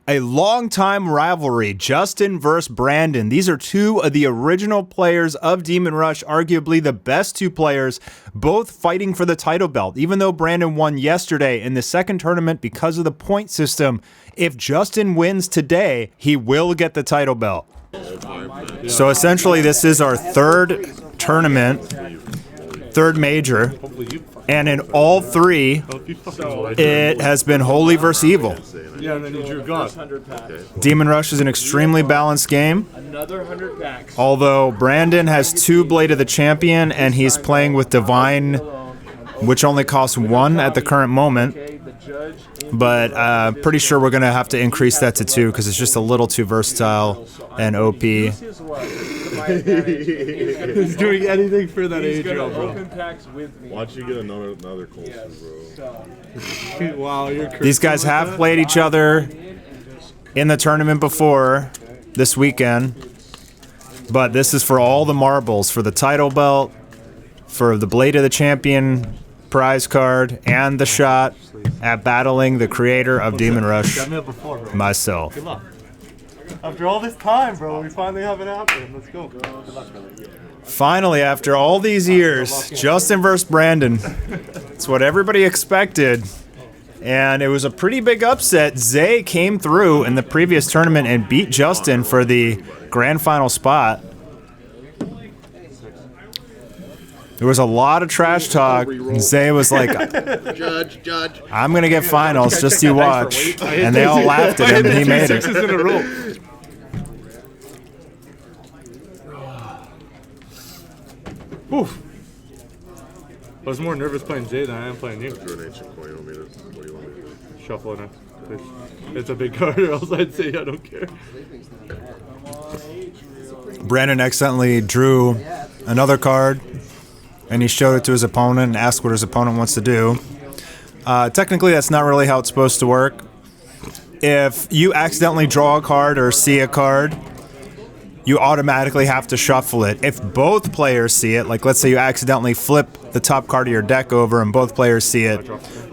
A long-time rivalry, Justyn versus Brandon. These are two of the original players of Demon Rush, arguably the best two players, both fighting for the title belt. Even though Brandon won yesterday in the second tournament because of the point system, if Justyn wins today, he will get the title belt. So essentially, this is our third tournament, third major, and in all three, it has been Holy versus Evil. Yeah, and then you drew God. Demon Rush is an extremely balanced game. Although Brandon has two Blade of the Champion, and he's playing with Divine, which only costs one at the current moment. But pretty sure we're going to have to increase that to two because it's just a little too versatile and OP. He's doing anything for that age, bro. Watch you get another Colson, bro. Wow, you're crazy. These guys have played each other in the tournament before this weekend, but this is for all the marbles, for the title belt, for the Blade of the Champion prize card, and the shot at battling the creator of Demon Rush, myself. Good luck. After all this time, bro, we finally have it happen. Let's go. Good luck, brother. Finally, after all these years, Justyn versus Brandon. It's what everybody expected. And it was a pretty big upset. Zay came through in the previous tournament and beat Justyn for the grand final spot. There was a lot of trash talk. Zay was like, Judge. I'm going to get finals, just you watch. And they all laughed at him, and he made it. In a row. Oof. I was more nervous playing Zay than I am playing you. Drew an ancient coin on me. What do you want me to do? Shuffle it. It's a big card, or else I'd say I don't care. Brandon accidentally drew another card, and he showed it to his opponent and asked what his opponent wants to do. Technically, that's not really how it's supposed to work. If you accidentally draw a card or see a card, you automatically have to shuffle it. If both players see it, like let's say you accidentally flip the top card of your deck over and both players see it,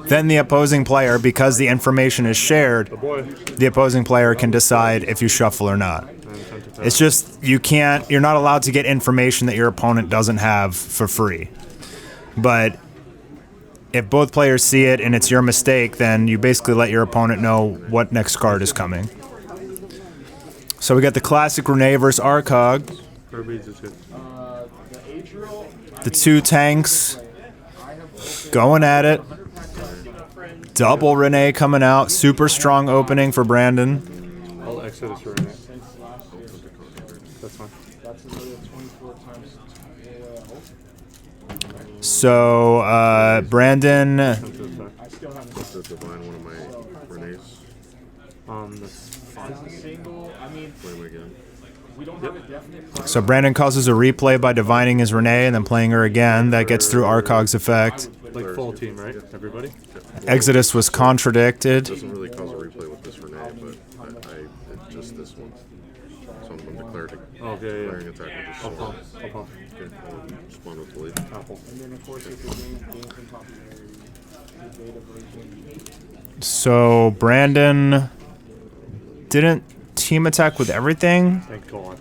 then the opposing player, because the information is shared, the opposing player can decide if you shuffle or not. It's just, you're not allowed to get information that your opponent doesn't have for free. But if both players see it and it's your mistake, then you basically let your opponent know what next card is coming. So we got the classic Renee versus Arcog. The two tanks going at it. Double Renee coming out. Super strong opening for Brandon. I'll exit this for Renee. That's fine. So, Brandon. That's the Divine one of my Renees. That's fine. Play him again. So Brandon causes a replay by divining his Renee and then playing her again. That gets through Arcog's effect. Like full team, right? Everybody? Exodus was contradicted. It doesn't really cause a replay with this Renee, but it's just this one. So I'm declaring Okay, attack with this I'll sword. pump. Okay, I'll spawn with the lead. Apple. So Brandon didn't team attack with everything? Thank God.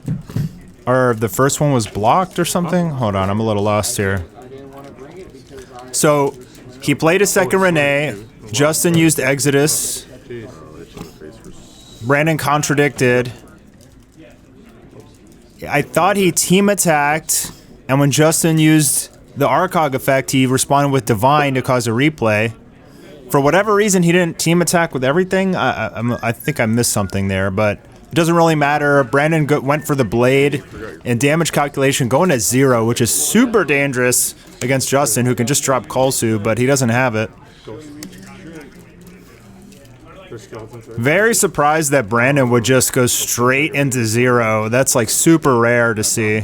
Or the first one was blocked or something? Hold on, I'm a little lost here. So he played a second Renee. Justyn used Exodus. Brandon contradicted. I thought he team attacked, and when Justyn used the Arcog effect, he responded with Divine to cause a replay. For whatever reason, he didn't team attack with everything. I think I missed something there, but it doesn't really matter. Brandon went for the Blade and damage calculation going at 0, which is super dangerous against Justyn, who can just drop Kolsu, but he doesn't have it. Very surprised that Brandon would just go straight into 0. That's like super rare to see.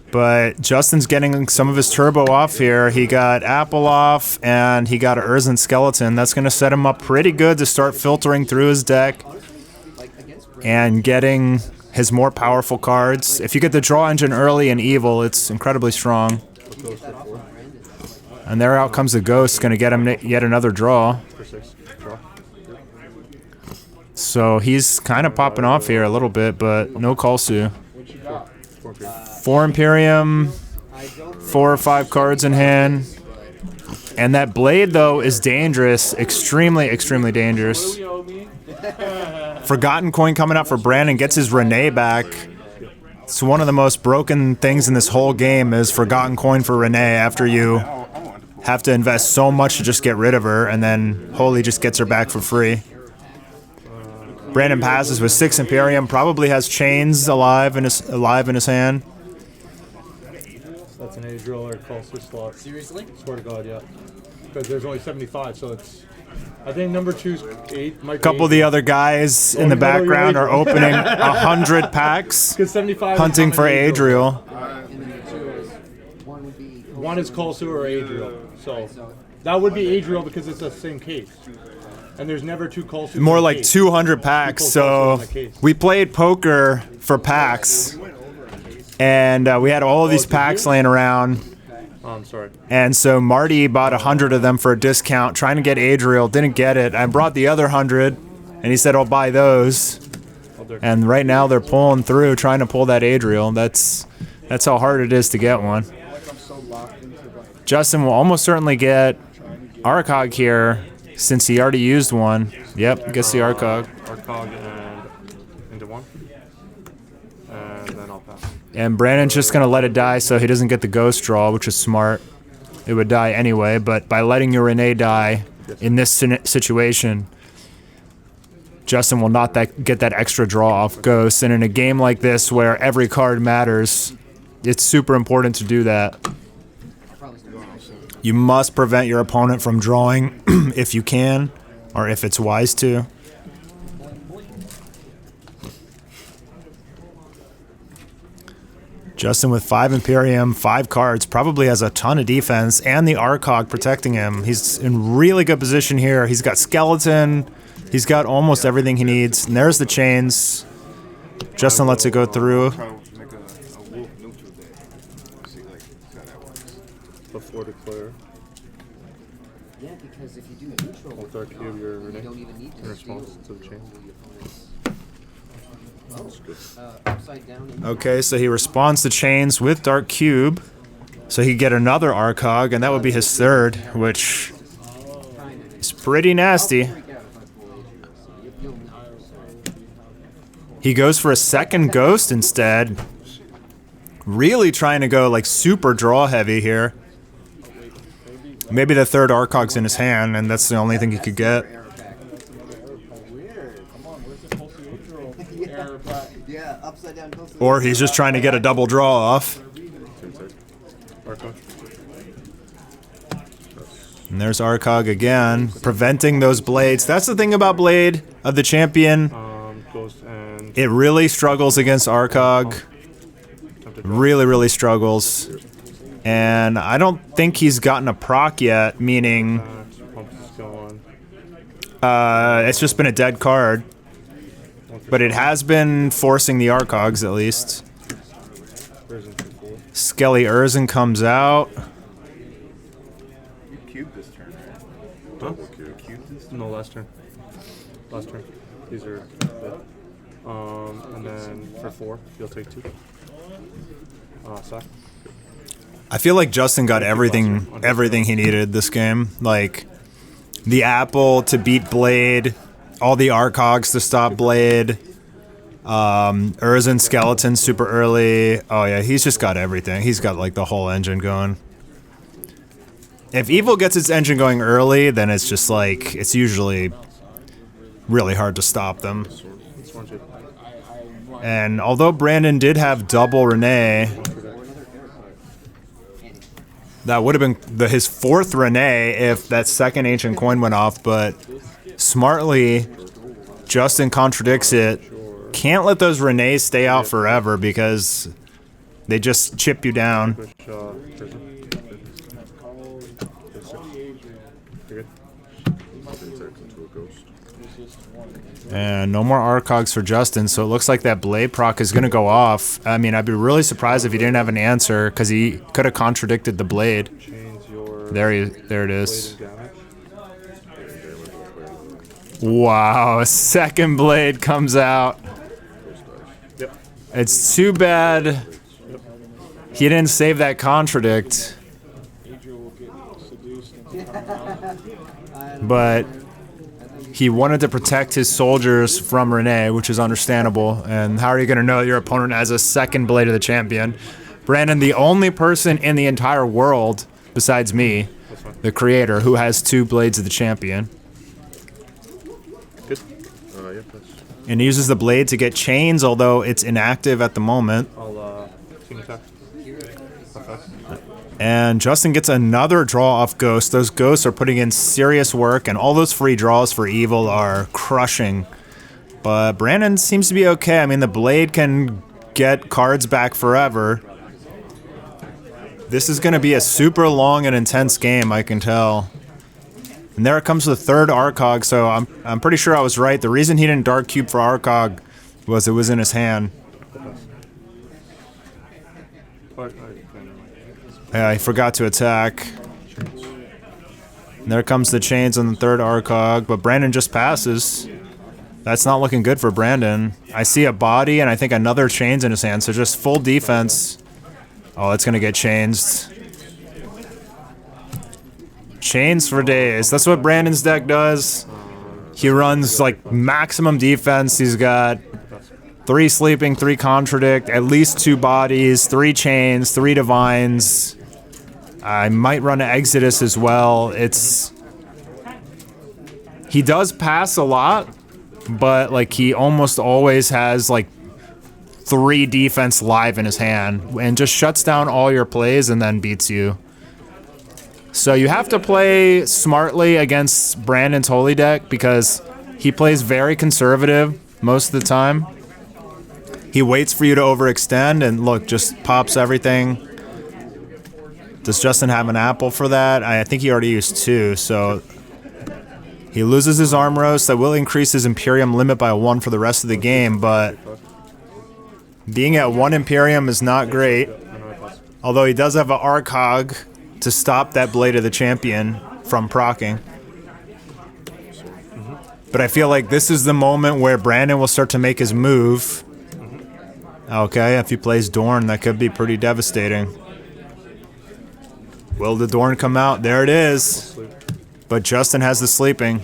But Justyn's getting some of his turbo off here. He got Apple off, and he got an Urzen Skeleton. That's going to set him up pretty good to start filtering through his deck and getting his more powerful cards. If you get the draw engine early in Evil, it's incredibly strong. And there out comes the ghost, going to get him yet another draw. For 6. Draw. So he's kind of popping off here a little bit, but no Kalsu. 4 Imperium, 4 or 5 cards in hand. And that blade, though, is dangerous. Extremely, extremely dangerous. Forgotten Coin coming up for Brandon, gets his Renee back. It's one of the most broken things in this whole game is Forgotten Coin for Renee after you have to invest so much to just get rid of her, and then Holy just gets her back for free. Brandon passes with 6 Imperium, probably has chains alive in his hand. That's an A drill or Kalsu slot. Seriously? Swear to God, yeah. Because there's only 75, so it's... I think number 2's 8. A couple of the other guys in the background are opening 100 packs, hunting for Adriel. One is Kalsu or Adriel. So that would be Adriel because it's the same case. And there's never 2 Kalsu. More like 200 packs. So we played poker for packs, and we had all of these packs laying around. Oh, I'm sorry. And so Marty bought 100 of them for a discount, trying to get Adriel, didn't get it. I brought the other 100, and he said, I'll buy those. And right now they're pulling through, trying to pull that Adriel. That's how hard it is to get one. Justyn will almost certainly get Arcog here, since he already used one. Yep, gets the Arcog. Arcog and into 1. And then I'll pass. And Brandon's just going to let it die so he doesn't get the ghost draw, which is smart. It would die anyway, but by letting your Renee die in this situation, Justyn will not get that extra draw off ghost. And in a game like this where every card matters, it's super important to do that. You must prevent your opponent from drawing if you can, or if it's wise to. Justyn with 5 Imperium, 5 cards, probably has a ton of defense, and the Arcog protecting him. He's in really good position here. He's got Skeleton. He's got almost everything he needs. And there's the chains. Justyn lets it go through. Before declare. Yeah, because if you do a neutral, I'll dark cube your Renee you don't even need in to response to the chain. upside down. Okay, so he responds to chains with Dark Cube. So he'd get another Arcog, and that would be his 3rd, which is pretty nasty. He goes for a 2nd ghost instead. Really trying to go like super draw heavy here. Maybe the 3rd Arcog's in his hand, and that's the only thing he could get. Or he's just trying to get a double draw off. And there's Arcog again, preventing those blades. That's the thing about Blade of the Champion. It really struggles against Arcog. Really, really struggles. And I don't think he's gotten a proc yet, meaning it's just been a dead card. But it has been forcing the Arcogs, at least. Skelly Urzen comes out. You cubed this turn, right? Double cube. No, last turn. Last turn. These are dead. And then for 4, you'll take 2. Sack. I feel like Justyn got everything he needed this game. Like, the apple to beat Blade, all the Arcogs to stop Blade, Urzen Skeleton super early. Oh yeah, he's just got everything. He's got like the whole engine going. If Evil gets its engine going early, then it's just like, it's usually really hard to stop them. And although Brandon did have double Renee, that would have been his 4th Renee if that 2nd Ancient Coin went off, but smartly, Justyn contradicts it. Can't let those Renees stay out forever because they just chip you down. And no more Arcogs for Justyn, so it looks like that Blade proc is going to go off. I mean, I'd be really surprised if he didn't have an answer, because he could have contradicted the Blade. Change your There it is. Blade and damage. Wow, second blade comes out. Yep. It's too bad he didn't save that contradict. But he wanted to protect his soldiers from Renee, which is understandable. And how are you going to know that your opponent has a second blade of the champion? Brandon, the only person in the entire world, besides me, the creator, who has 2 blades of the champion. Good. Yeah, that's And he uses the blade to get chains, although it's inactive at the moment. I'll team attack. Okay. And Justyn gets another draw off Ghost. Those Ghosts are putting in serious work, and all those free draws for Evil are crushing. But Brandon seems to be okay. I mean, the blade can get cards back forever. This is going to be a super long and intense game, I can tell. And there it comes the third Arcog, so I'm pretty sure I was right. The reason he didn't Dark Cube for Arcog was it was in his hand. Yeah, he forgot to attack. And there comes the chains on the third Arcog, but Brandon just passes. That's not looking good for Brandon. I see a body and I think another chains in his hand, so just full defense. Oh, it's gonna get changed. Chains for days. That's what Brandon's deck does. He runs like maximum defense. He's got 3 sleeping, 3 contradict, at least 2 bodies, 3 chains, 3 divines. I might run an Exodus as well. He does pass a lot, but like he almost always has like 3 defense live in his hand and just shuts down all your plays and then beats you. So you have to play smartly against Brandon's Holy deck because he plays very conservative most of the time. He waits for you to overextend and look, just pops everything. Does Justyn have an apple for that? I think he already used 2, so he loses his Armros. That will increase his Imperium limit by 1 for the rest of the game, but being at 1 Imperium is not great. Although he does have an Arcog to stop that Blade of the Champion from proccing. But I feel like this is the moment where Brandon will start to make his move. Okay, if he plays Dorn, that could be pretty devastating. Will the Dorn come out? There it is. But Justyn has the sleeping.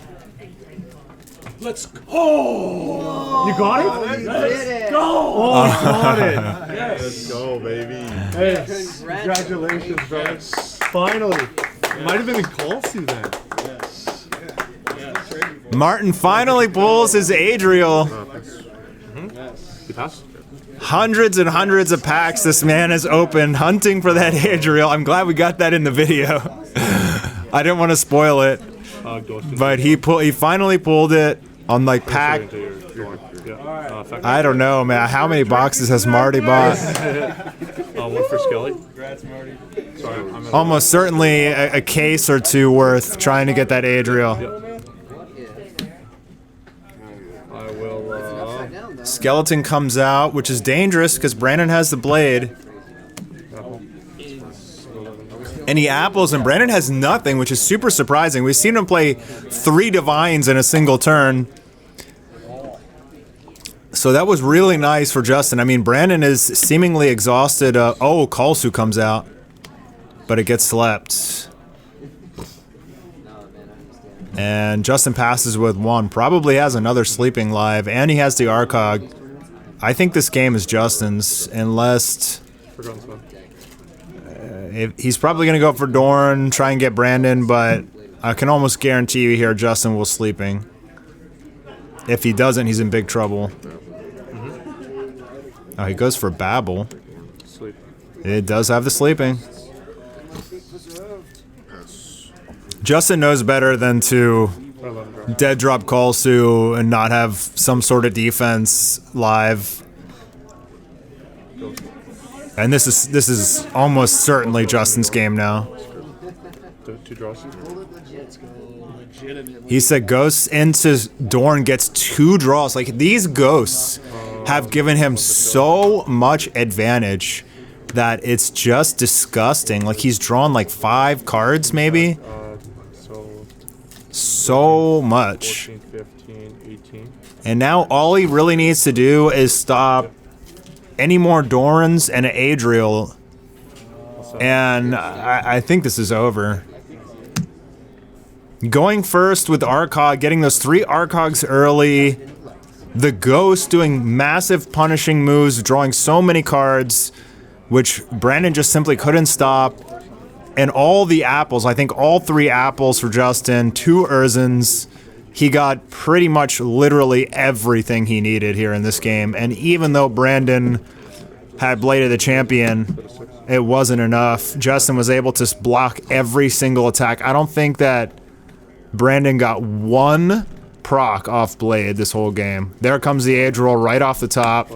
Let's go! Oh, you got it? Let's go! Oh, you got it! Let's Yes! go, baby. Yes! Congratulations, bro. Finally! It might have been in Colsey then. Martin finally pulls his Adriel. You passed? Hundreds and hundreds of packs this man has opened hunting for that Adriel. I'm glad we got that in the video. I didn't want to spoil it, but he finally pulled it on like pack. I don't know, man. How many boxes has Marty bought? One for Skelly. Sorry, Almost certainly a case or 2 worth trying to get that Adriel. I will. Skeleton comes out, which is dangerous because Brandon has the blade. And he apples, and Brandon has nothing, which is super surprising. We've seen him play 3 divines in a single turn. So that was really nice for Justyn. I mean, Brandon is seemingly exhausted. Oh, Kalsu comes out. But it gets slept. And Justyn passes with 1. Probably has another sleeping live, and he has the Arcog. I think this game is Justyn's, unless... he's probably going to go for Dorn, try and get Brandon, but I can almost guarantee you here Justyn will sleeping. If he doesn't, he's in big trouble. Oh, he goes for Babel. Sleep. It does have the sleeping. Justyn knows better than to dead drop Kalsu and not have some sort of defense live. And this is almost certainly Justyn's game now. 2 draws. He said Ghosts into Dorn gets 2 draws. Like, these Ghosts have given him so much advantage. that it's just disgusting. Like, he's drawn like 5 cards, maybe. So much. 14, 15, 18. And now all he really needs to do is stop any more Dorans and an Adriel. And I think this is over. Going first with Arcog, getting those 3 Arcogs early. The Ghost doing massive punishing moves, drawing so many cards, which Brandon just simply couldn't stop. And all the apples, I think all 3 apples for Justyn, 2 Urzins. He got pretty much literally everything he needed here in this game. And even though Brandon had Blade of the Champion, it wasn't enough. Justyn was able to block every single attack. I don't think that Brandon got 1 proc off Blade this whole game. There comes the Age Roll right off the top.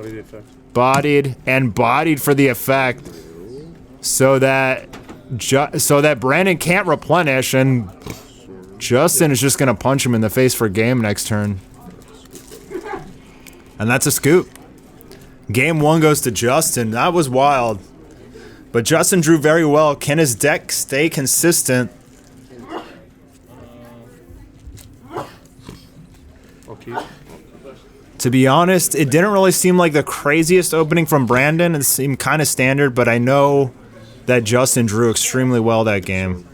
Bodied and bodied for the effect. So that Brandon can't replenish, and Justyn is just going to punch him in the face for a game next turn. And that's a scoop. Game 1 goes to Justyn. That was wild. But Justyn drew very well. Can his deck stay consistent? To be honest, it didn't really seem like the craziest opening from Brandon. It seemed kind of standard, but I know that Justyn drew extremely well that game.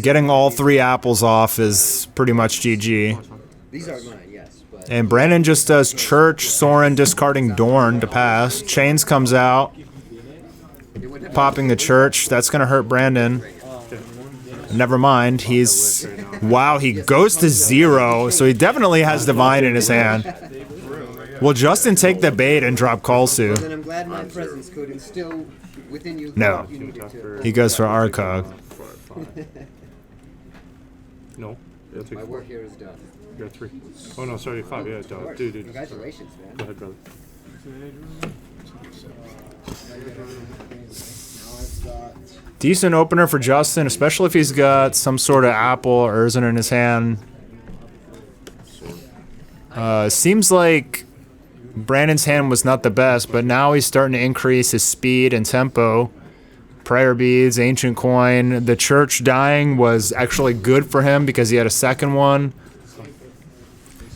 Getting all 3 apples off is pretty much GG. These are mine, yes. But And Brandon just does Church, Sorin, discarding Dorn to pass. Chains comes out, popping the Church. That's going to hurt Brandon. Never mind. He's... Wow, he goes to 0, so he definitely has Divine in his hand. Will Justyn take the bait and drop Kalsu? then I'm glad my presence could instill within you. No. You needed to. He goes for Arcog. No. You'll take My 4. work here is done. You're at 3. Oh no, sorry, 5. Yeah, dude. Congratulations, man. Go ahead, brother. Decent opener for Justyn, especially if he's got some sort of apple or Urzin in his hand. Seems like Brandon's hand was not the best, but now he's starting to increase his speed and tempo. Prayer Beads, Ancient Coin. The Church dying was actually good for him because he had a second one.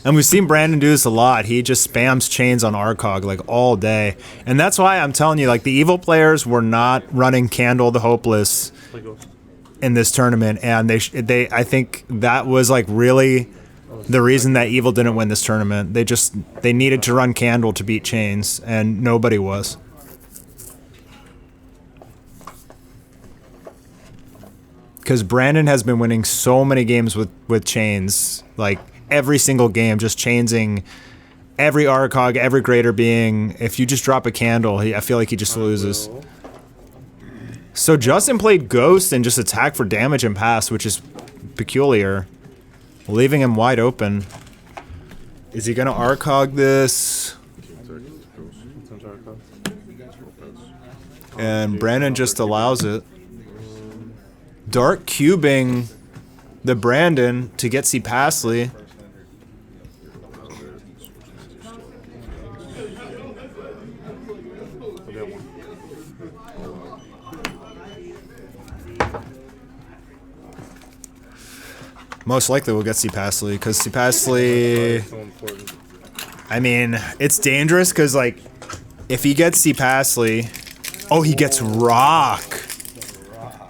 And we've seen Brandon do this a lot. He just spams chains on Arcog like all day. And that's why I'm telling you, like, the evil players were not running Candle the Hopeless in this tournament. And I think that was like really the reason that evil didn't win this tournament. They needed to run Candle to beat chains, and nobody was. Because Brandon has been winning so many games with chains, like every single game, just chainsing every Arcog, every Greater Being. If you just drop a Candle, I feel like he just loses. So Justyn played Ghost and just attacked for damage and pass, which is peculiar, leaving him wide open. Is he going to Arcog this? And Brandon just allows it. Dark cubing the Brandon to get C. Pasley. Most likely we'll get C. Pasley, because C. Pasley... I mean, it's dangerous, because, like, if he gets C. Pasley... Oh, he gets Rock.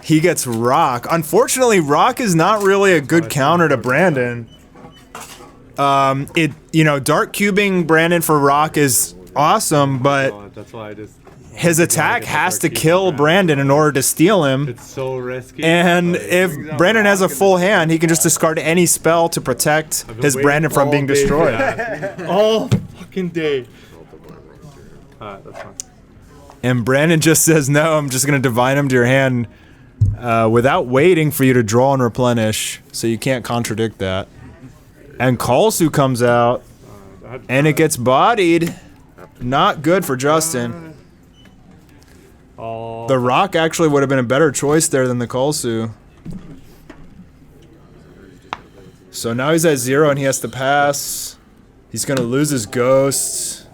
He gets Rock. Unfortunately, Rock is not really a good counter to Brandon. Dark cubing Brandon for Rock is awesome, but his attack has to kill Brandon in order to steal him. It's so risky. And if Brandon has a full hand, he can just discard any spell to protect his Brandon from being destroyed. All fucking day. Alright, that's fine. And Brandon just says, no, I'm just going to divine him to your hand without waiting for you to draw and replenish. So you can't contradict that. And Kalsu comes out, and it gets bodied. Not good for Justyn. The Rock actually would have been a better choice there than the Kalsu. So now he's at 0 and he has to pass. He's going to lose his Ghost.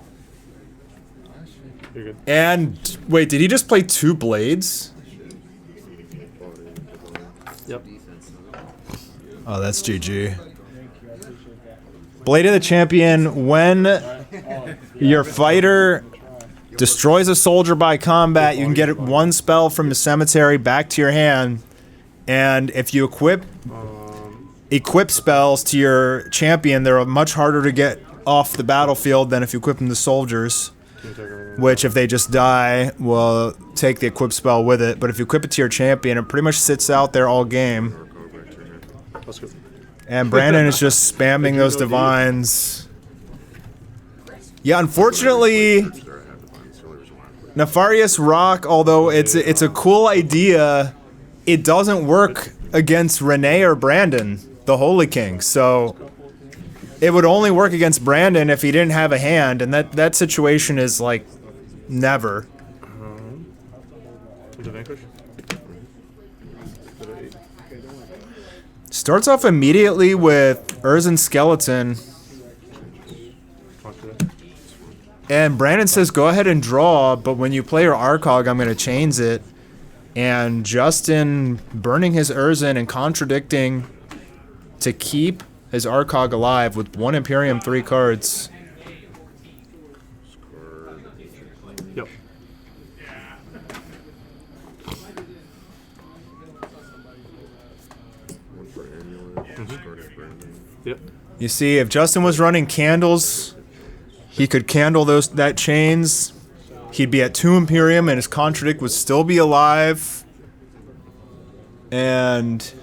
You're good. And wait, did he just play 2 blades? Yep. Oh, that's GG. Blade of the Champion. When your fighter destroys a soldier by combat, you can get 1 spell from the cemetery back to your hand. And if you equip spells to your champion, they're much harder to get off the battlefield than if you equip them to soldiers. Which, if they just die, will take the equip spell with it. But if you equip it to your champion, it pretty much sits out there all game. Let's go. And Brandon is just spamming those divines. Yeah, unfortunately, Nefarious Rock, although it's a cool idea, it doesn't work against Renee or Brandon, the Holy King. So it would only work against Brandon if he didn't have a hand, and that situation is like never. To vanquish. Starts off immediately with Urzen Skeleton. And Brandon says, go ahead and draw, but when you play your Arcog, I'm going to chains it. And Justyn burning his Urzen and contradicting to keep his Arcog alive with 1 Imperium, 3 cards. Yep. Yep. You see, if Justyn was running candles, he could candle that chains. He'd be at 2 Imperium and his contradict would still be alive. And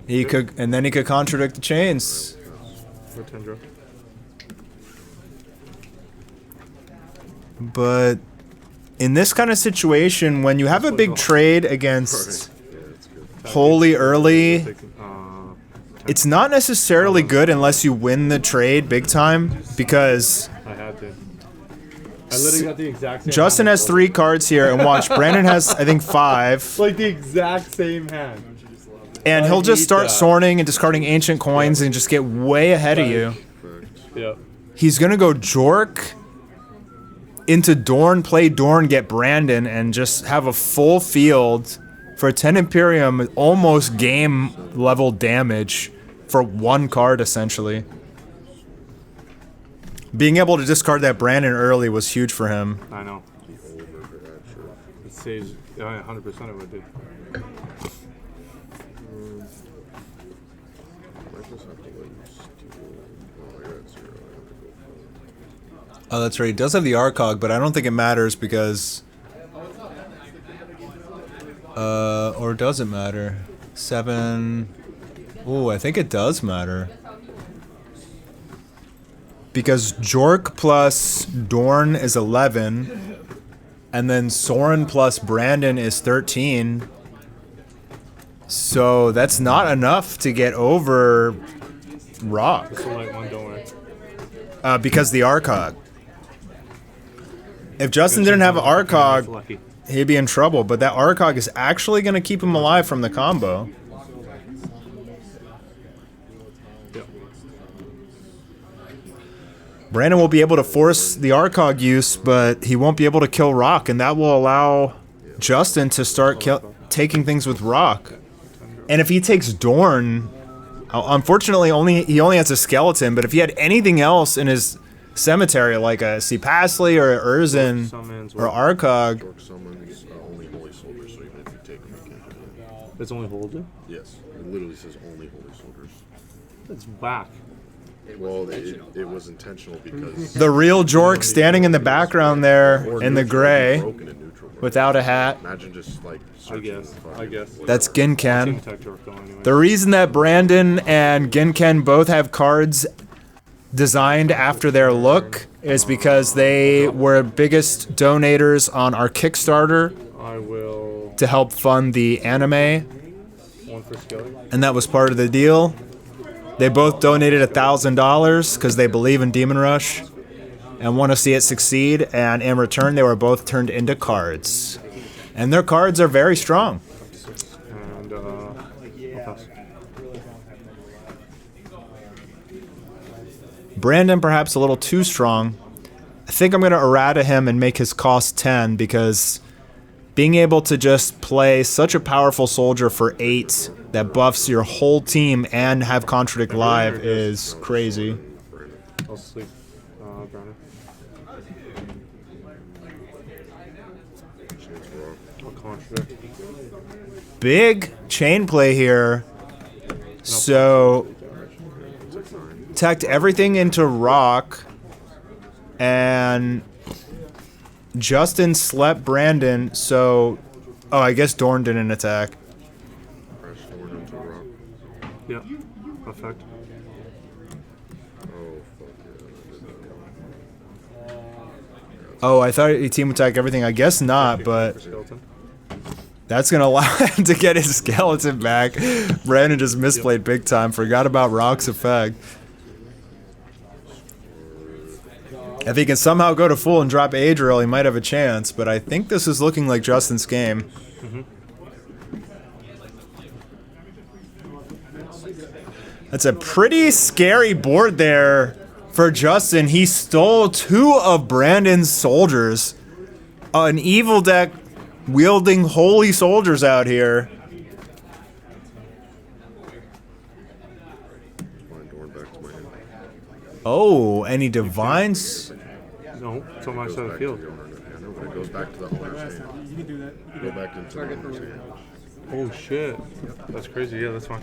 then he could contradict the chains. But in this kind of situation, when you have a big trade against Holy early, it's not necessarily good unless you win the trade big time, because I had to. I literally got the exact same Justyn hand. has 3 cards here, and watch, Brandon has, I think, 5. Like the exact same hand. And he'll just hate start that. sorting and discarding ancient coins and just get way ahead of you. Yeah. He's going to go Jork into Dorn, play Dorn, get Brandon, and just have a full field for 10 Imperium, almost game level damage for 1 card, essentially. Being able to discard that Brandon early was huge for him. I know. It saves 100% of it, dude. Oh, that's right. He does have the Arcog, but I don't think it matters because... or does it matter? 7... Ooh, I think it does matter. Because Jork plus Dorn is 11, and then Soren plus Brandon is 13. So that's not enough to get over Rock. Just select one, don't worry. Because the Arcog. If Justyn didn't have an Arcog, Lucky. he'd be in trouble. But that Arcog is actually going to keep him alive from the combo. Yep. Brandon will be able to force the Arcog use, but he won't be able to kill Rock, and that will allow Justyn to start taking things with Rock. And if he takes Dorn, unfortunately, he only has a skeleton, but if he had anything else in his cemetery, like a Pasley or an Urzen or Arcog... Jork summons only holy soldiers, so even if you take them, you can't do it. It's only holder? Yes, it literally says only holy soldiers. It's whack. Well, it was intentional because... The real Jork standing in the background there or in the neutral, gray broken in neutral. without a hat. Imagine just like I searching guess. the I fucking- guess. That's Ginken. Tech Jork though, anyway. The reason that Brandon and Ginken both have cards designed after their look is because they were biggest donators on our Kickstarter I will. to help fund the anime, One for Skelly. and that was part of the deal. They both donated $1,000 because they believe in Demon Rush and want to see it succeed, and in return they were both turned into cards. And their cards are very strong. And, I'll pass. Brandon perhaps a little too strong, I think I'm going to errata him and make his cost 10 because being able to just play such a powerful soldier for 8 that buffs your whole team and have Contradict live is crazy. I'll sleep. Brandon. I'll contradict. Big chain play here. So, teched everything into rock, and Justyn slept Brandon, so... Oh, I guess Dorn didn't attack. Crash Dorn into rock. Yep. Effect. Oh, fuck yeah. Oh, I thought he team attack everything. I guess not, but Skeleton. that's going to allow him to get his skeleton back. Brandon just misplayed big time. Forgot about Rock's effect. If he can somehow go to full and drop Adriel, he might have a chance, but I think this is looking like Justyn's game. That's a pretty scary board there for Justyn. He stole 2 of Brandon's soldiers. An evil deck wielding holy soldiers out here. Find Dorn back to my hand. Oh, and he divines. No, it's on my Goes side of back the to field. the owner. I know, but it goes back to the owner's hand. You can do that. Go back into the owner's hand. Oh shit. That's crazy. Yeah, that's fine.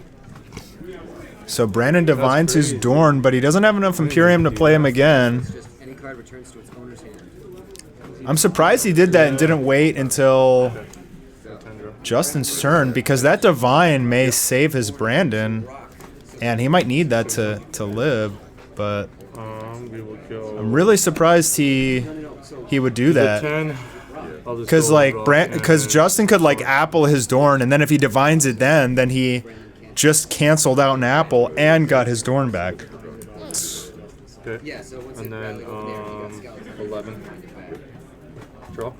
So Brandon divines his crazy. Dorn, but he doesn't have enough Imperium to play him again. Just any card returns to its owner's hand. I'm surprised he did that and didn't wait until Justyn's turn, because that divine may save his Brandon, and he might need that to live. But We will go. I'm really surprised he would do that. 10. Because because Justyn could like apple his Dorn, and then if he divines it, then he just canceled out an apple and got his Dorn back. Okay. Yeah, so once And it then rally over there, you got skeleton. 11. Draw.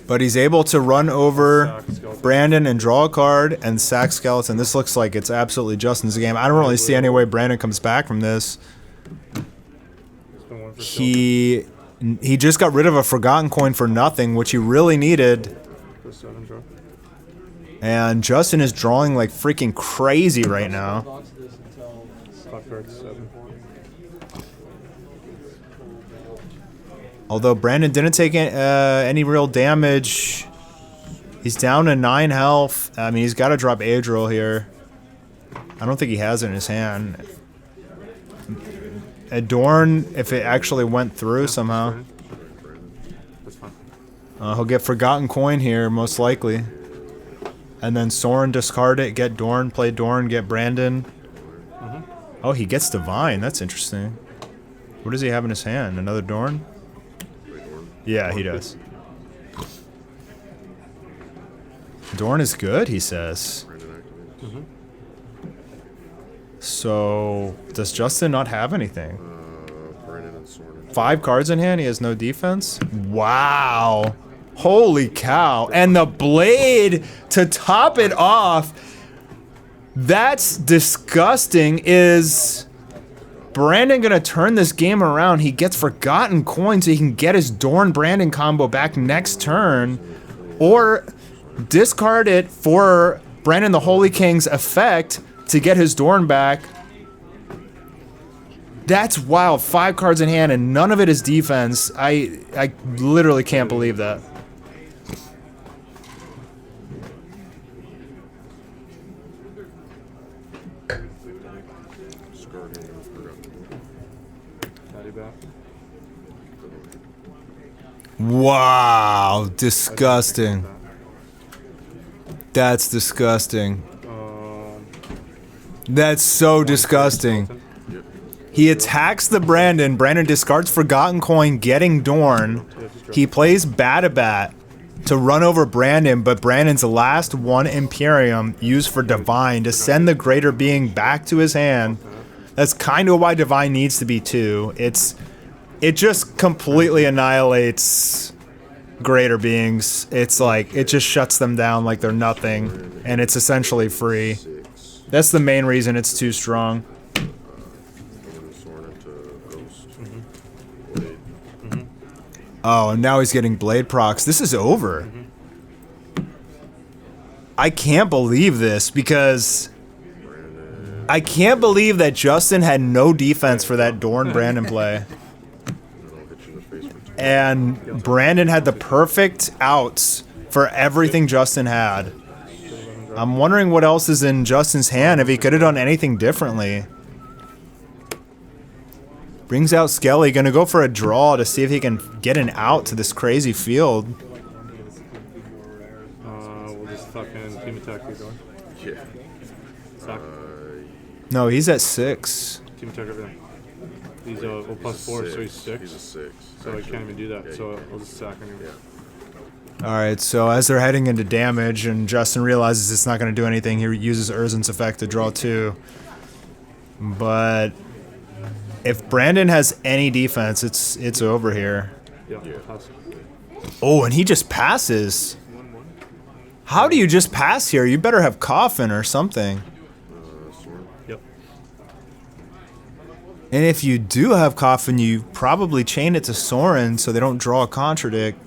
But he's able to run over Sack skeleton. Brandon and draw a card and sack Skeleton. This looks like it's absolutely Justyn's game. I don't really see any way Brandon comes back from this. Spin 1 for skeleton. He just got rid of a Forgotten Coin for nothing, which he really needed. Go 7 draw. And Justyn is drawing like freaking crazy right now. Box this until Top card 7. Although Brandon didn't take any real damage. He's down to 9 health. I mean, he's got to drop Adriel here. I don't think he has it in his hand. Adorn, if it actually went through somehow. That's fine. He'll get Forgotten Coin here, most likely. And then Soren discard it, get Dorn, play Dorn, get Brandon. Oh, he gets Divine. That's interesting. What does he have in his hand? Another Dorn? Yeah, he does. Dorn is good, he says. So, does Justyn not have anything? Brandon and Soren. 5 cards in hand, he has no defense? Wow. Holy cow. And the blade to top it off. That's disgusting. Is Brandon gonna turn this game around? He gets Forgotten Coin so he can get his Dorn Brandon combo back next turn. Or discard it for Brandon the Holy King's effect to get his Dorn back. That's wild. 5 cards in hand and none of it is defense. I literally can't believe that. Caddy back. Wow, disgusting. That's disgusting. That's so disgusting. He attacks the Brandon. Brandon discards Forgotten Coin, getting Dorn. He plays Bat-a-Bat to run over Brandon, but Brandon's last 1 Imperium used for Divine to send the Greater Being back to his hand. That's kind of why Divine needs to be 2. It just completely annihilates Greater Beings. It's like, it just shuts them down like they're nothing, and it's essentially free. That's the main reason it's too strong. Soren into Ghost. Oh, and now he's getting blade procs. This is over. I can't believe this because I can't believe that Justyn had no defense for that Dorn Brandon play. And Brandon had the perfect outs for everything Justyn had. I'm wondering what else is in Justyn's hand, if he could have done anything differently. Brings out Skelly, gonna go for a draw to see if he can get an out to this crazy field. We'll just fucking team attack you going. Yeah. Sack. No, he's at 6. Team attack over there. He's a +4, so he's 6. He's a 6. So I can't even do that. So I'll just sack him. Yeah. Alright, so as they're heading into damage and Justyn realizes it's not going to do anything, he uses Urzen's effect to draw 2. But if Brandon has any defense, it's over here. Yeah. Pass. Oh, and he just passes. How do you just pass here? You better have Coffin or something. Yep. And if you do have Coffin, you probably chain it to Soren so they don't draw a contradict.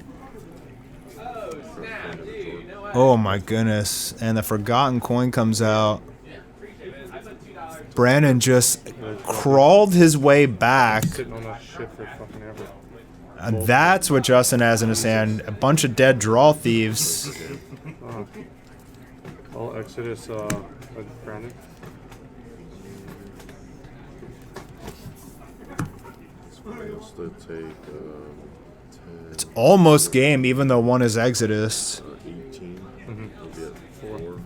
Oh my goodness. And the Forgotten Coin comes out. Brandon just crawled his way back. Sitting on that shit for fucking ever. And that's what Justyn has in his hand. A bunch of dead draw thieves. I'll Exodus Brandon. Supposed to take 10, It's almost game, even though one is Exodus. 18. We'll be at 4.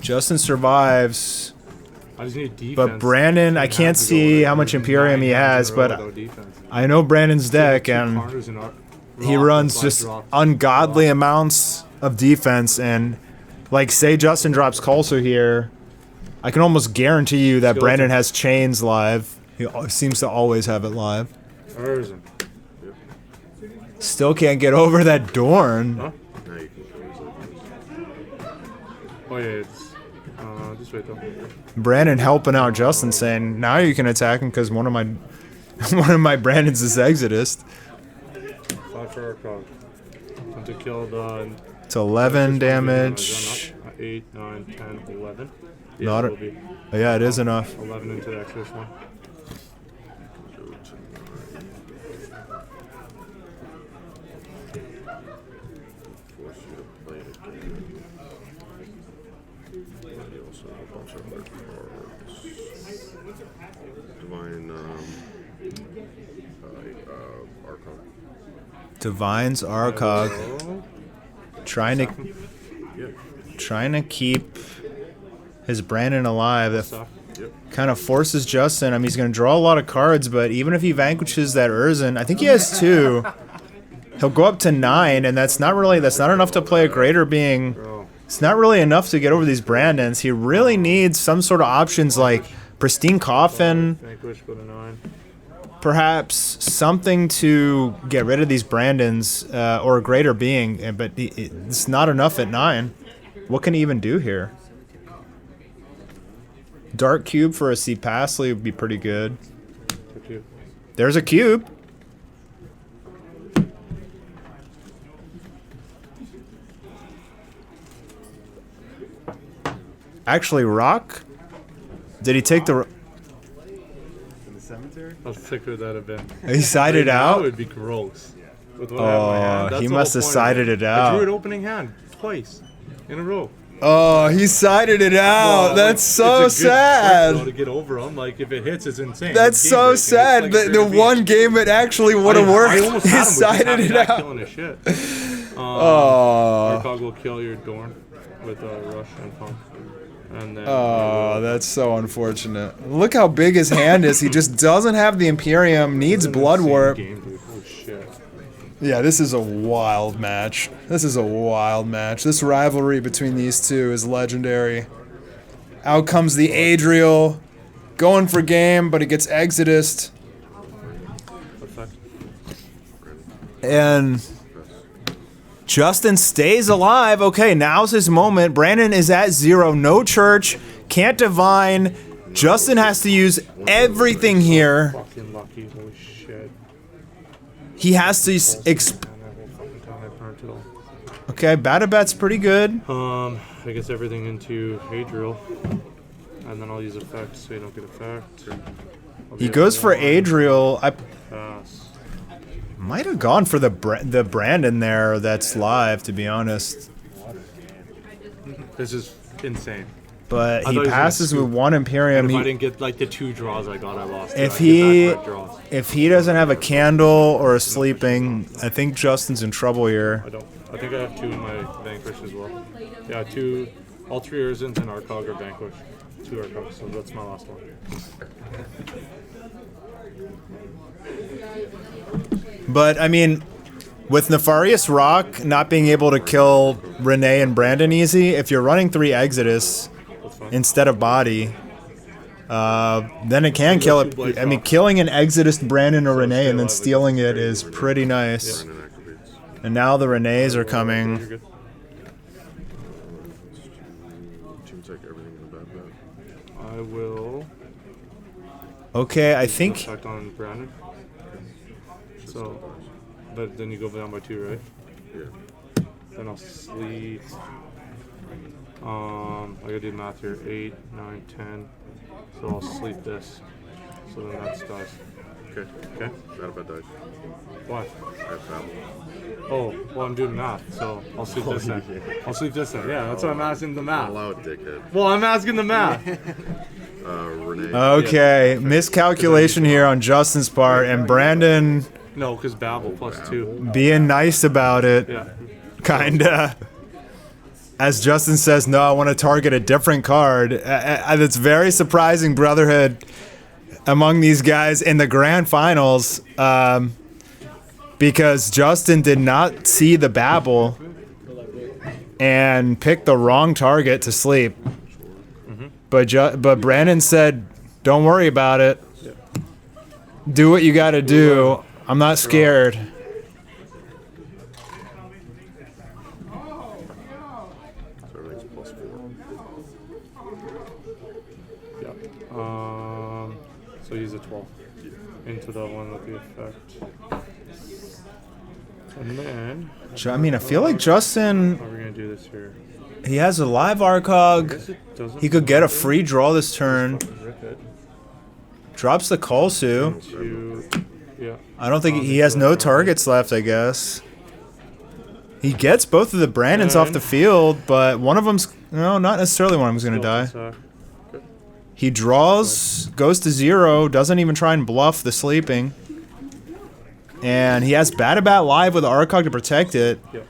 Justyn survives. I just need defense. But Brandon, I can't see how much Imperium he has, but I know Brandon's deck, and he runs just ungodly amounts of defense. And like, say Justyn drops Culso here, I can almost guarantee you that Brandon has chains live. He seems to always have it live. Urzen. Still can't get over that Dorn. Huh? Now you can Oh yeah, it's just wait though. Brandon helping out Justyn, saying, now you can attack him because one of my Brandons is Exodus. 5 for our cog. And to kill the... It's 11 damage. 8, 9, 10, 11. Yeah, Not it will be. Yeah, it is enough. 11 into the Exodus one. go to 9. Force you to play it again. And you also have a bunch of other cards. Divine Archon. Divine's Arcog. Trying to keep his Brandon alive. That kind of forces Justyn. I mean, he's going to draw a lot of cards, but even if he vanquishes that Urzen, I think he has 2. He'll go up to 9, and that's not enough to play a greater being. It's not really enough to get over these Brandons. He really needs some sort of options like Pristine Coffin. Vanquish, go to 9. Perhaps something to get rid of these Brandons or a greater being, but it's not enough at 9. What can he even do here? Dark Cube for a C Pasley would be pretty good. There's a cube. Actually, Rock? Did he take the... How sick would that have been? He sided out? That would be gross. With what I have in my hand. That's he the must whole have point sided of it I out. drew an opening hand twice in a row. Oh, he sided it out. Well, That's so it's a good sad. trick, though, to get over them. Like, if it hits, it's insane. That's It's so game-breaking. sad. It's like The one game it actually would have worked. I almost He had him with sided it out. killing his shit. Oh. Arcog will kill your Dorn with Rush and Pump. And then Oh, that's so unfortunate. Look how big his hand is. He just doesn't have the Imperium, needs Blood Warp. Holy shit. Yeah, this is a wild match. This rivalry between these two is legendary. Out comes the Adriel, going for game, but it gets Exodus. And Justyn stays alive. Okay, now's his moment. Brandon is at 0. No church. Can't divine. Justyn has to use everything here. Fucking lucky. Holy shit. He has to. Okay, Batabat's pretty good. I guess everything into Adriel, and then I'll use effect so you don't get effect. He goes for Adriel. I Pass. might have gone for the Brandon there that's live, to be honest. This is insane. But I he thought he was gonna passes with scoop. one Imperium. And if I He, didn't get like the 2 draws I got, I lost. if I get he back-to-back draws. if he doesn't have a candle or a sleeping, I think Justin's in trouble here. I don't. I think I have 2 in my Vanquish as well. Yeah, 2. All 3 Urzins and Arcog are Vanquish. 2 Arcogs, so that's my last one. But I mean, with Nefarious Rock not being able to kill Renee and Brandon easy, if you're running 3 Exodus That's fine. instead of body, then it can kill it. I mean, killing an Exodus Brandon or Renee and then stealing it is pretty nice. Brandon activates. And now the Renees are coming. You're good. Team take everything in the bad bet. I will Okay, I think effect on Brandon. So, but then you go down by 2, right? Yeah. Then I'll sleep. I gotta do math here. 8, 9, 10. So I'll sleep this. So then that dies. Okay. Okay. Bad dice. Why? I have Babel. Oh, well, I'm doing math, so I'll sleep this then. I'll sleep this then. Yeah, that's why I'm asking the math. Allow it, dickhead. Well, I'm asking the math. Renee. okay, miscalculation here on Justin's part, and Brandon No, because Babel plus 2. being nice about it, Yeah. kinda. As Justin says, no, I want to target a different card. It's very surprising, Brotherhood, among these guys in the grand finals, because Justyn did not see the Babel and picked the wrong target to sleep. But Brandon said, "Don't worry about it. Do what you got to do. I'm not scared." So everything's plus 4. Yeah. So use a 12 into the one with the effect. And then, I mean, I feel like Justyn, how are we going to do this here? he has a live I Arcog. guess it doesn't. He could get a free draw this turn. Rip it. Drops the Kolsu. Yeah. I don't think he has no targets left, I guess. He gets both of the Brandons off the field, but one of them's, no, not necessarily one of them's going to die. Good. He draws, goes to 0, doesn't even try and bluff the sleeping. And he has Batabat live with Arcog to protect it. Yeah.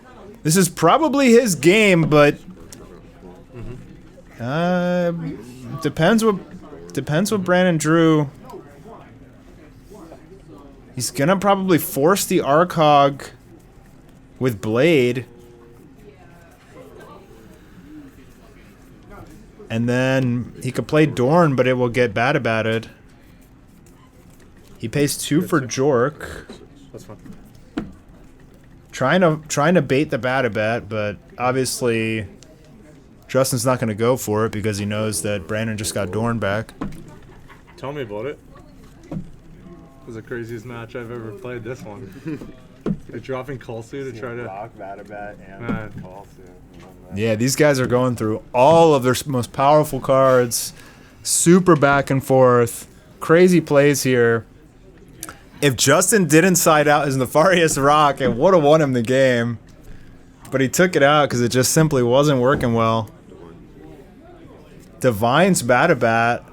This is probably his game, but depends what Brandon drew. He's gonna probably force the Arcog with Blade. And then he could play Dorn, but it will get Batabatted. He pays 2 for Jork. That's fine. Trying to bait the Batabat, but obviously Justin's not going to go for it because he knows that Brandon just got Dorn back. Tell me about it. It was the craziest match I've ever played, this one. They're dropping Kolsu to try to... Rock, Batabat, and Man. Kolsu. Yeah, these guys are going through all of their most powerful cards. Super back and forth. Crazy plays here. If Justyn didn't side out his Nefarious Rock, it would have won him the game. But he took it out because it just simply wasn't working well. Divine's Batabat.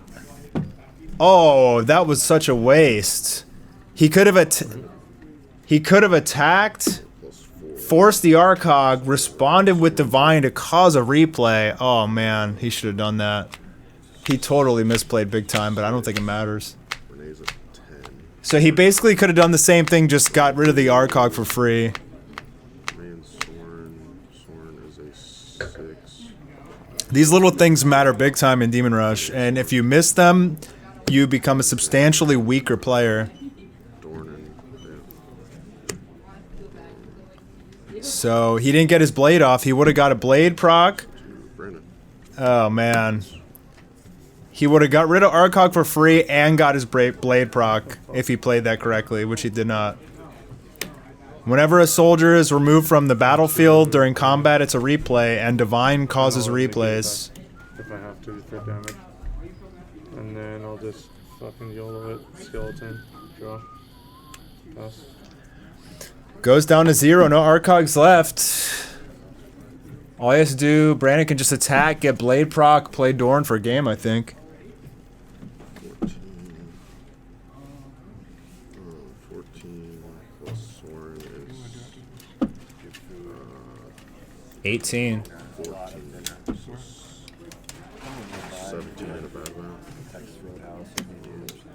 Oh, that was such a waste. He could have attacked, forced the Arcog, responded with Divine to cause a replay. Oh man, he should have done that. He totally misplayed big time, but I don't think it matters. Renee's a 10. So he basically could have done the same thing, just got rid of the Arcog for free. Renee and Soren. Soren is a 6. These little things matter big time in Demon Rush, and if you miss them, you become a substantially weaker player. Dorn and So he didn't get his blade off. He would have got a blade proc. Brandon. Oh man. He would have got rid of Arcog for free and got his blade proc if he played that correctly, which he did not. Whenever a soldier is removed from the battlefield during combat, it's a replay, and Divine causes I'll make it replays. back if I have to for damage. And then I'll just fucking YOLO it. Skeleton. Draw. Pass. Goes down to 0. No Arcogs left. All he has to do, Brandon can just attack, get Blade proc, play Dorn for a game, I think. 14 plus Soren is 18. 14. 17 in a bad round.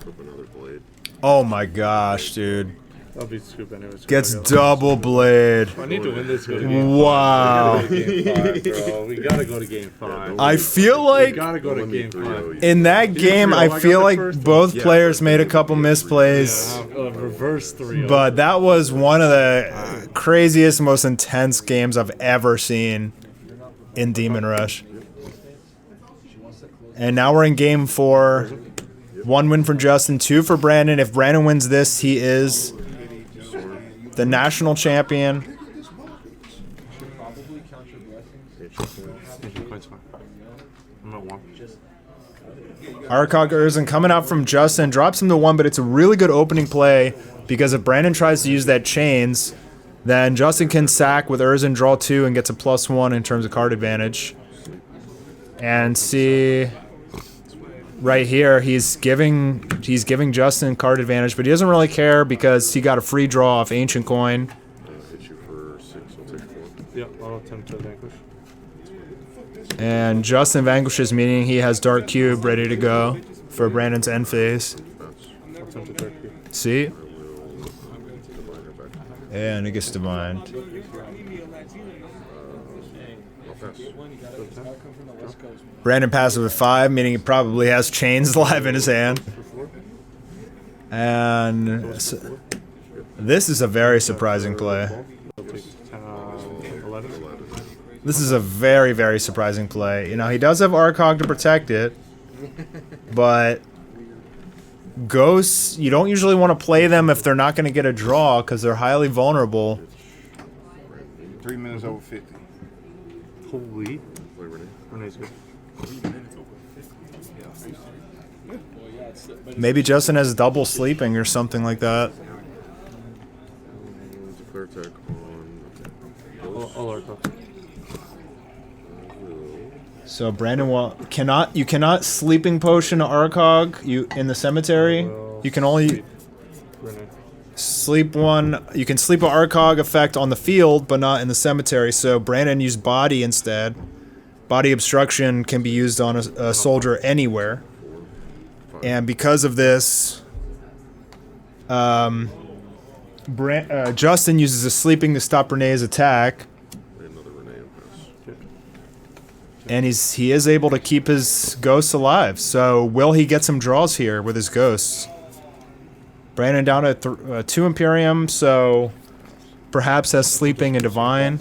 Flip another blade. Oh my gosh, dude. I'll be scoop anyways. Gets double blade. I need to win this. Go to game Wow. 5. We gotta go to game 5, bro. We gotta go to game 5. I feel We like gotta go to Let me game 3-0 5. you. in that game, I feel like both Yeah, players but made a then couple you get misplays. Reverse 3. But that was one of the craziest, most intense games I've ever seen in Demon Rush. And now we're in game 4. 1 win for Justyn, 2 for Brandon. If Brandon wins this, he is the national champion. I'm at 1. Arcog Urzen coming out from Justyn, drops him to 1, but it's a really good opening play because if Brandon tries to use that chains, then Justyn can sack with Urzen, draw 2, and gets a +1 in terms of card advantage. And see, right here, he's giving Justyn card advantage, but he doesn't really care because he got a free draw off Ancient Coin. Hit you for 6, I'll take 4. Yeah, I'll attempt to vanquish. And Justyn vanquishes, meaning he has Dark Cube ready to go for Brandon's end phase. I'll attempt to third key. See? Diviner back. And it gets divined. I'll pass. Brandon passes with 5, meaning he probably has chains live in his hand. And this is a very surprising play. I'll take 11. This is a very, very surprising play. You know, he does have Arcog to protect it, but Ghosts, you don't usually want to play them if they're not going to get a draw because they're highly vulnerable. 3 minutes over 50. Holy. Play Renee. Renee's good. Maybe Justyn has double sleeping or something like that. Declare attack on. I'll arc. So Brandon you cannot sleeping potion Arcog in the cemetery. You can only sleep one. You can sleep an Arcog effect on the field, but not in the cemetery. So Brandon used body instead. Body obstruction can be used on a soldier anywhere. And because of this, Justyn uses a sleeping to stop Renee's attack. Another Renee and pass. And he is able to keep his ghosts alive. So will he get some draws here with his ghosts? Brandon down at 2 Imperium, so perhaps has sleeping and divine.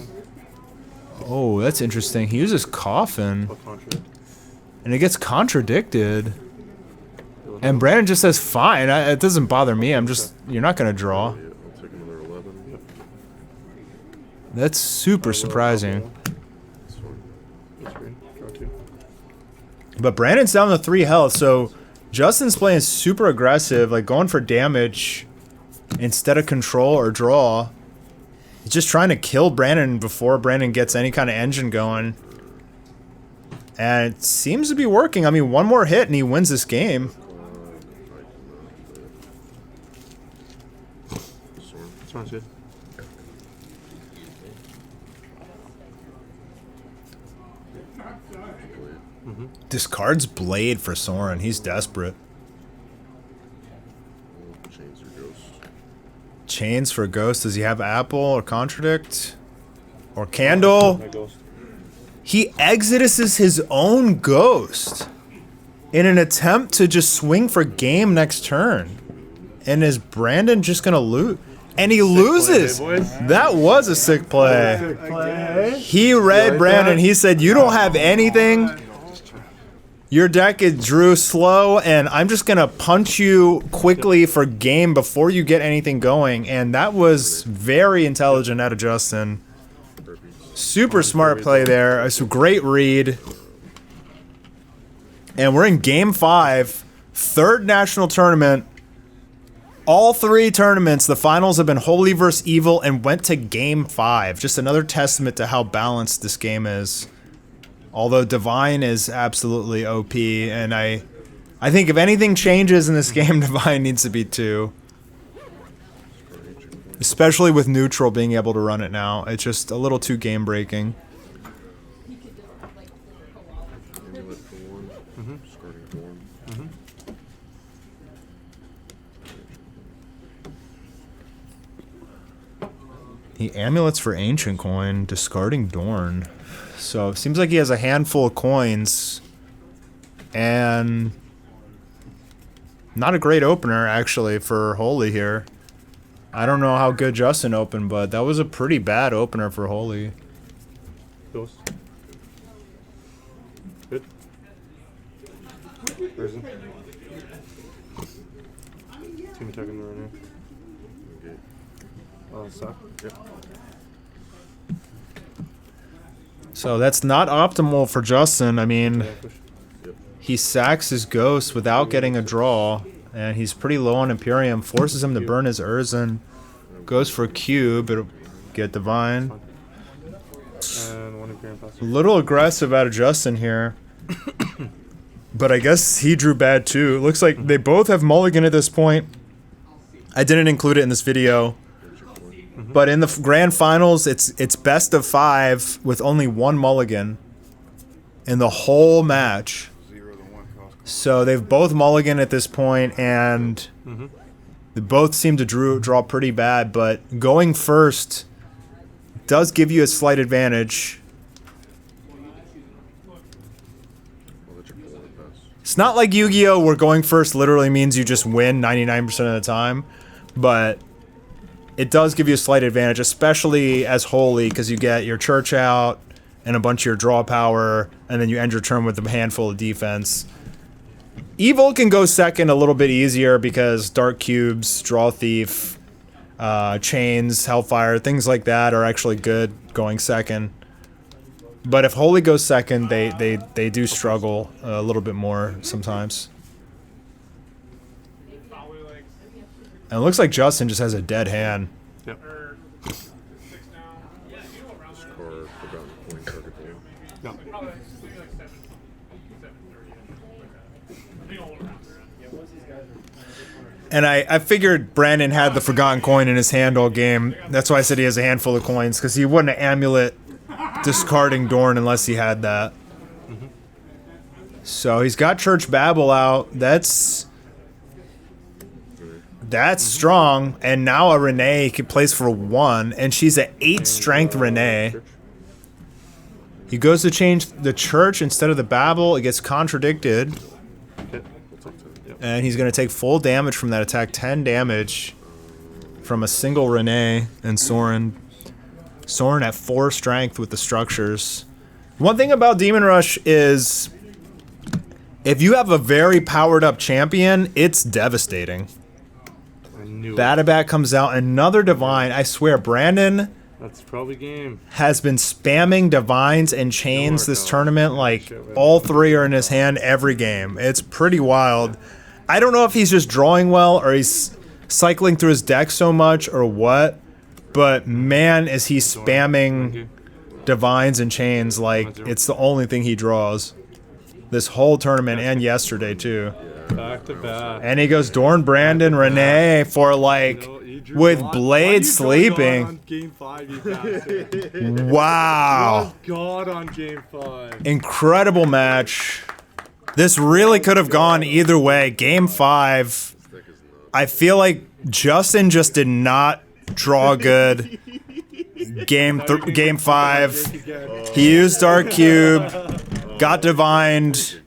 Oh, that's interesting. He uses coffin, and it gets contradicted. And Brandon just says, "Fine, it doesn't bother me. You're not gonna draw." Yeah, I'll take another 11. That's super surprising. That's fine. That's green. Draw 2. But Brandon's down to 3 health, so Justyn's playing super aggressive, like going for damage instead of control or draw. He's just trying to kill Brandon before Brandon gets any kind of engine going. And it seems to be working. I mean, one more hit and he wins this game. Sounds good. Discards Blade for Soren. He's desperate. Chains or ghosts. Chains for Ghost. Does he have Apple or Contradict? Or Candle? My ghost. He exoduses his own Ghost in an attempt to just swing for game next turn. And is Brandon just gonna lose? And he loses. That was a sick play. He read Brandon. He said, "You don't have anything." Your deck is Drew slow, and I'm just gonna punch you quickly for game before you get anything going, and that was very intelligent out of Justyn. Super smart play there. It's a great read. And we're in game 5, 3rd national tournament. All 3 tournaments, the finals have been Holy vs. Evil and went to game 5. Just another testament to how balanced this game is. Although Divine is absolutely OP, and I think if anything changes in this game, Divine needs to be 2. Especially with neutral being able to run it now. It's just a little too game breaking. Amulet for 1. Discarding Dorn. He amulets for Ancient Coin, discarding Dorn. So it seems like he has a handful of coins. And not a great opener, actually, for Holy here. I don't know how good Justyn opened, but that was a pretty bad opener for Holy. Ghost. Good. Prison. Team attacking the runner. Okay. Suck. Yep. So that's not optimal for Justyn. I mean, Yeah, push. he sacks his Ghost without getting a draw. And he's pretty low on Imperium. Forces him to burn his Urzen. Goes for Cube. It'll get Divine. And 1 Imperium pass. A little aggressive out of Justyn here. But I guess he drew bad too. It looks like they both have mulligan at this point. I didn't include it in this video. But in the grand finals, it's best of 5 with only 1 mulligan in the whole match. 0 to 1 cost. So they've both mulligan at this point, and they both seem to draw pretty bad. But going first does give you a slight advantage. I'll let you pull it best. It's not like Yu-Gi-Oh! Where going first literally means you just win 99% of the time, but it does give you a slight advantage, especially as Holy, because you get your Church out and a bunch of your draw power, and then you end your turn with a handful of defense. Evil can go second a little bit easier because Dark Cubes, Draw Thief, Chains, Hellfire, things like that are actually good going second. But if Holy goes second, they do struggle a little bit more sometimes. And it looks like Justyn just has a dead hand. Yep. Discard Forgotten Coin target to you. No. And I figured Brandon had the Forgotten Coin in his hand all game. That's why I said he has a handful of coins, because he wouldn't amulet discarding Dorn unless he had that. So he's got Church Babel out. That's strong. And now a Renee can place for 1, and she's an 8 strength Renee. He goes to change the Church instead of the Babel. It gets contradicted. Hit. We'll take 2. Yep. And he's going to take full damage from that attack. 10 damage from a single Renee and Soren. Soren at 4 strength with the structures. One thing about Demon Rush is if you have a very powered up champion, it's devastating. I knew it. Batabat comes out, another Divine. I swear, Brandon That's probably game. has been spamming Divines and Chains this tournament. Like, all 3 are in his hand every game. It's pretty wild. I don't know if he's just drawing well or he's cycling through his deck so much or what, but man, is he spamming Divines and Chains like it's the only thing he draws this whole tournament and yesterday too. Back to back. And he goes Dorn, Brandon, Renee for like with Blade sleeping. Game 5, you bastard. Wow. God on game 5. Incredible match. This really could have gone either way. Game 5. I feel like Justyn just did not draw good. Game 5. He used Dark Cube. Got Divined.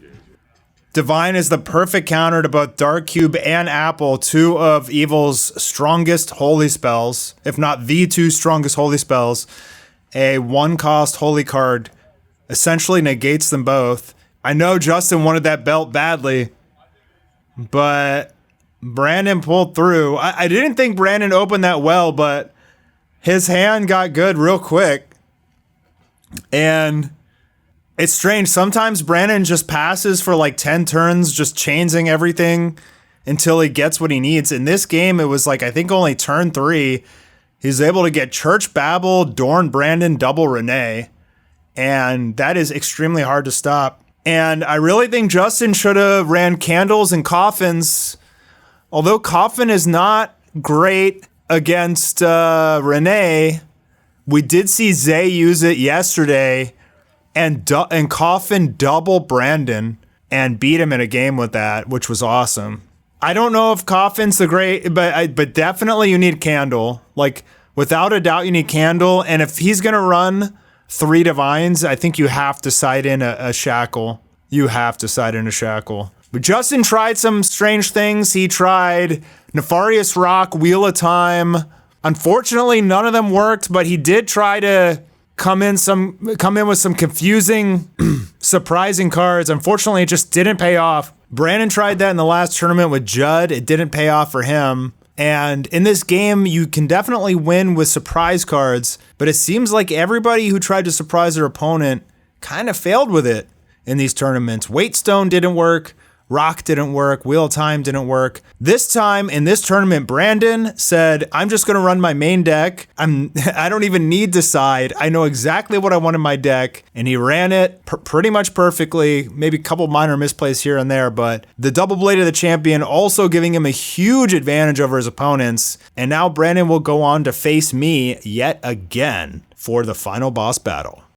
Divine is the perfect counter to both Dark Cube and Apple, 2 of Evil's strongest holy spells, if not the 2 strongest holy spells. A 1-cost holy card essentially negates them both, I know Justyn wanted that belt badly, but Brandon pulled through. I didn't think Brandon opened that well, but his hand got good real quick. And it's strange. Sometimes Brandon just passes for like 10 turns, just chainsing everything until he gets what he needs. In this game, it was like, I think only turn 3. He's able to get Church Babel, Dorn Brandon, double Renee. And that is extremely hard to stop. And I really think Justyn should have ran Candles and Coffins. Although Coffin is not great against Renee, we did see Zay use it yesterday and Coffin double Brandon and beat him in a game with that, which was awesome. I don't know if Coffin's the great, but definitely you need Candle. Like, without a doubt, you need Candle. And if he's going to run 3 Divines, I think you have to side in a Shackle. You have to side in a Shackle. But Justyn tried some strange things. He tried Nefarious Rock, Wheel of Time. Unfortunately, none of them worked, but he did try to come in with some confusing, surprising cards. Unfortunately, it just didn't pay off. Brandon tried that in the last tournament with Judd. It didn't pay off for him. And in this game, you can definitely win with surprise cards, but it seems like everybody who tried to surprise their opponent kind of failed with it in these tournaments. Waitstone didn't work. Rock didn't work. Wheel of Time didn't work. This time in this tournament, Brandon said, I'm just going to run my main deck. I don't even need to side. I know exactly what I want in my deck. And he ran it pretty much perfectly. Maybe a couple minor misplays here and there, but the double blade of the champion also giving him a huge advantage over his opponents. And now Brandon will go on to face me yet again for the final boss battle.